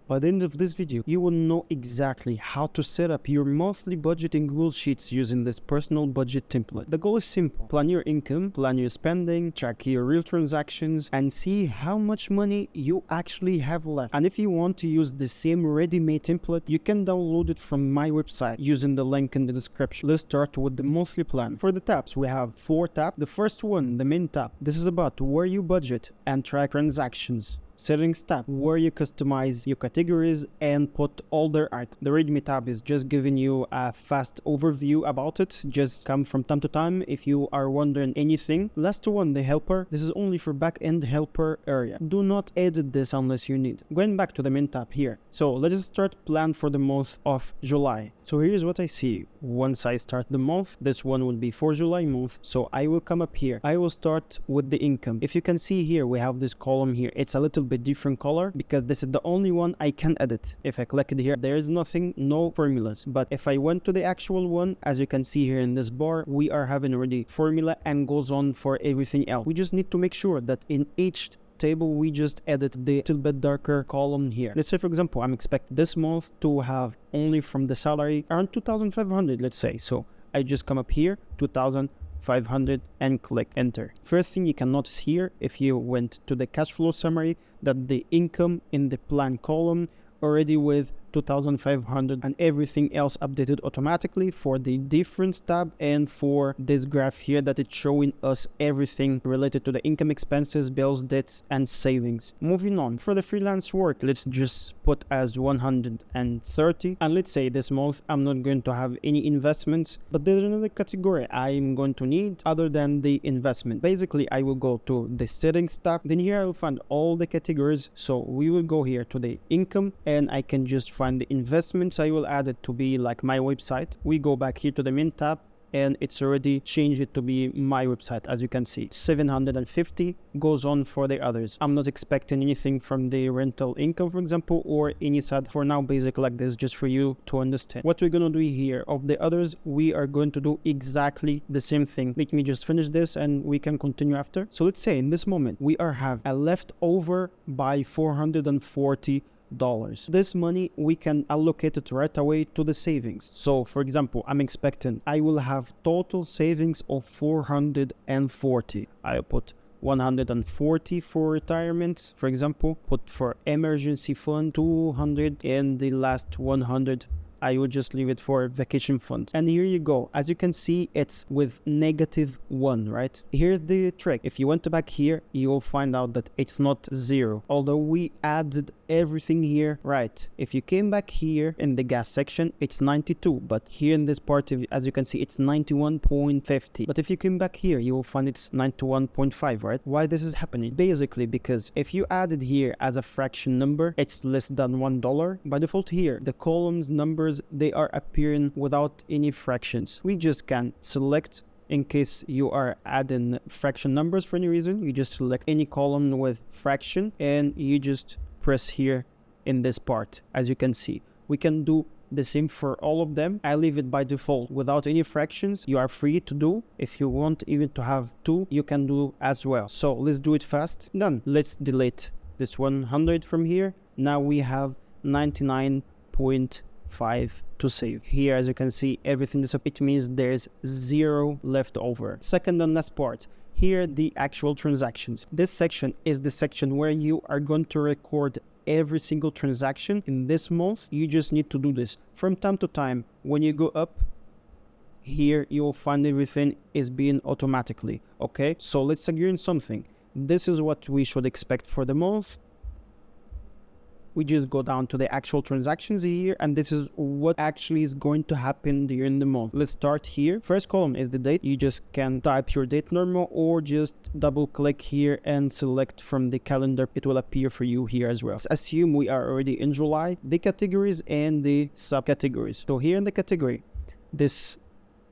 By the end of this video, you will know exactly how to set up your monthly budgeting Google Sheets using this personal budget template. The goal is simple. Plan your income, plan your spending, track your real transactions, and see how much money you actually have left. And if you want to use the same ready-made template, you can download it from my website using the link in the description. Let's start with the monthly plan. For the tabs, we have 4 tabs. The first one, the main tab. This is about where you budget and track transactions. Settings tab, where you customize your categories and put all their items. The readme tab is just giving you a fast overview about it. Just come from time to time if you are wondering anything. Last one, the helper. This is only for back-end helper area. Do not edit this unless you need. Going back to the main tab here. So let's start plan for the month of July. So here's what I see. Once I start the month, this one will be for July month. So I will come up here. I will start with the income. If you can see here, we have this column here. It's a little bit different color because this is the only one I can edit. If I click it here, there is nothing, no formulas. But if I went to the actual one, as you can see here in this bar, we are having already formula and goes on for everything else. We just need to make sure that in each table we just edit the little bit darker column here. Let's say, for example, I'm expecting this month to have only from the salary around 2,500, let's say. So I just come up here, 2,500, and click enter. First thing you can notice here, if you went to the cash flow summary, that the income in the plan column already with 2,500 and everything else updated automatically for the difference tab and for this graph here that it's showing us everything related to the income, expenses, bills, debts, and savings. Moving on, for the freelance work, let's just put as 130, and let's say this month I'm not going to have any investments, but there's another category I'm going to need other than the investment. Basically, I will go to the settings tab, then here I will find all the categories. So we will go here to the income and I can just find the investments. I will add it to be like my website. We go back here to the main tab and it's already changed it to be my website. As you can see, 750 goes on for the others. I'm not expecting anything from the rental income, for example, or any side for now, basic like this, just for you to understand. What we're gonna do here of the others, we are going to do exactly the same thing. Let me just finish this and we can continue after. So let's say in this moment we are have a leftover by $440. This money we can allocate it right away to the savings. So for example, I'm expecting I will have total savings of 440. I'll put 140 for retirement, for example, put for emergency fund 200, and the last 100 I would just leave it for vacation fund. And here you go. As you can see, it's with -1, right? Here's the trick. If you went back here, you will find out that it's not 0. Although we added everything here, right? If you came back here in the gas section, it's 92. But here in this part, as you can see, it's 91.50. But if you came back here, you will find it's 91.5, right? Why this is happening? Basically, because if you added here as a fraction number, it's less than $1. By default here, the columns numbers, they are appearing without any fractions. We just can select, in case you are adding fraction numbers for any reason, you just select any column with fraction and you just press here in this part. As you can see, we can do the same for all of them. I leave it by default without any fractions. You are free to do. If you want even to have 2, you can do as well. So let's do it fast. Done. Let's delete this 100 from here. Now we have 99.5 to save. Here, as you can see, everything is up. It means there's 0 left over. Second and last part. Here, the actual transactions. This section is the section where you are going to record every single transaction in this month. You just need to do this from time to time. When you go up here, you will find everything is being automatically. Okay, so let's agree on something. This is what we should expect for the month. We just go down to the actual transactions here, and this is what actually is going to happen during the month. Let's start here. First column is the date. You just can type your date normal or just double click here and select from the calendar. It will appear for you here as well. Let's assume we are already in July. The categories and the subcategories. So here in the category, this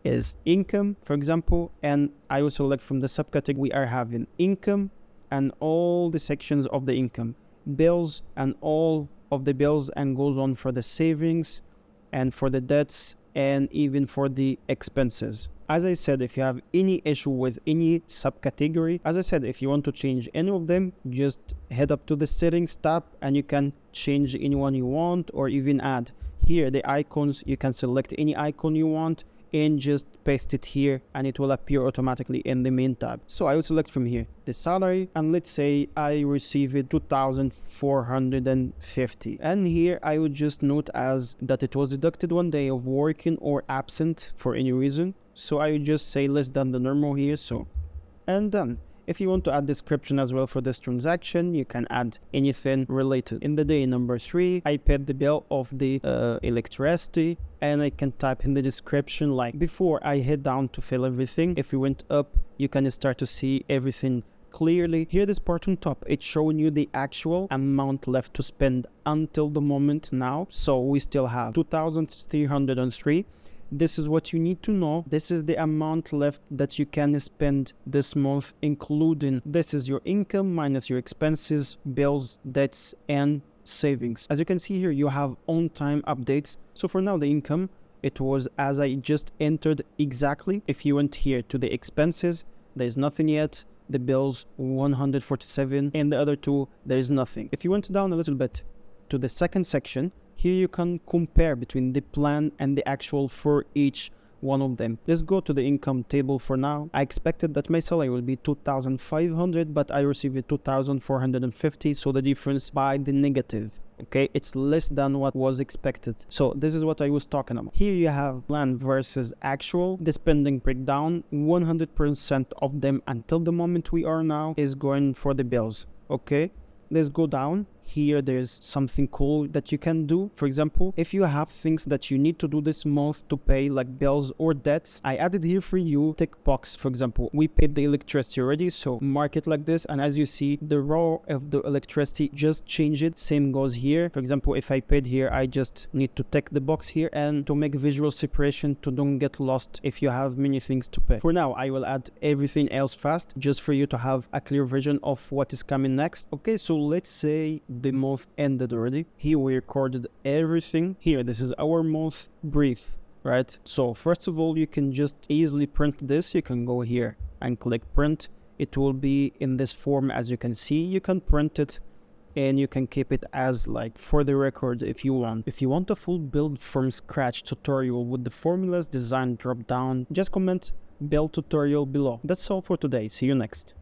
is income, for example, and I will select from the subcategory. We are having income and all the sections of the income, bills and all of the bills, and goes on for the savings and for the debts and even for the expenses. As I said, if you have any issue with any subcategory, as I said, if you want to change any of them, just head up to the settings tab and you can change any one you want, or even add here the icons. You can select any icon you want and just paste it here and it will appear automatically in the main tab. So I will select from here the salary, and let's say I receive it 2,450, and here I would just note as that it was deducted 1 day of working or absent for any reason. So I would just say less than the normal here, so, and done. If you want to add description as well for this transaction, you can add anything related. In the day number 3, I paid the bill of the electricity, and I can type in the description like before I head down to fill everything. If you went up, you can start to see everything clearly. Here, this part on top, it's showing you the actual amount left to spend until the moment now. So we still have 2,303. This is what you need to know. This is the amount left that you can spend this month, including this is your income minus your expenses, bills, debts, and savings. As you can see here, you have on-time updates. So for now, the income, it was as I just entered exactly. If you went here to the expenses, there's nothing yet. The bills 147, and the other two, there's nothing. If you went down a little bit to the second section, here you can compare between the plan and the actual for each one of them. Let's go to the income table for now. I expected that my salary will be 2,500, but I received it 2,450, so the difference by the negative. Okay, it's less than what was expected. So this is what I was talking about. Here you have plan versus actual. The spending breakdown, 100% of them until the moment we are now is going for the bills. Okay, let's go down. Here there's something cool that you can do. For example, if you have things that you need to do this month to pay, like bills or debts, I added here for you tick box. For example, we paid the electricity already, so mark it like this, and as you see, the row of the electricity just changed it. Same goes here. For example, if I paid here, I just need to tick the box here and to make visual separation to don't get lost if you have many things to pay. For now, I will add everything else fast just for you to have a clear vision of what is coming next. Okay, so let's say the month ended already. Here we recorded everything. Here, this is our month brief, right? So first of all, you can just easily print this. You can go here and click print. It will be in this form. As you can see, you can print it and you can keep it as like for the record if you want. If you want a full build from scratch tutorial with the formulas design drop down, just comment build tutorial below. That's all for today. See you next.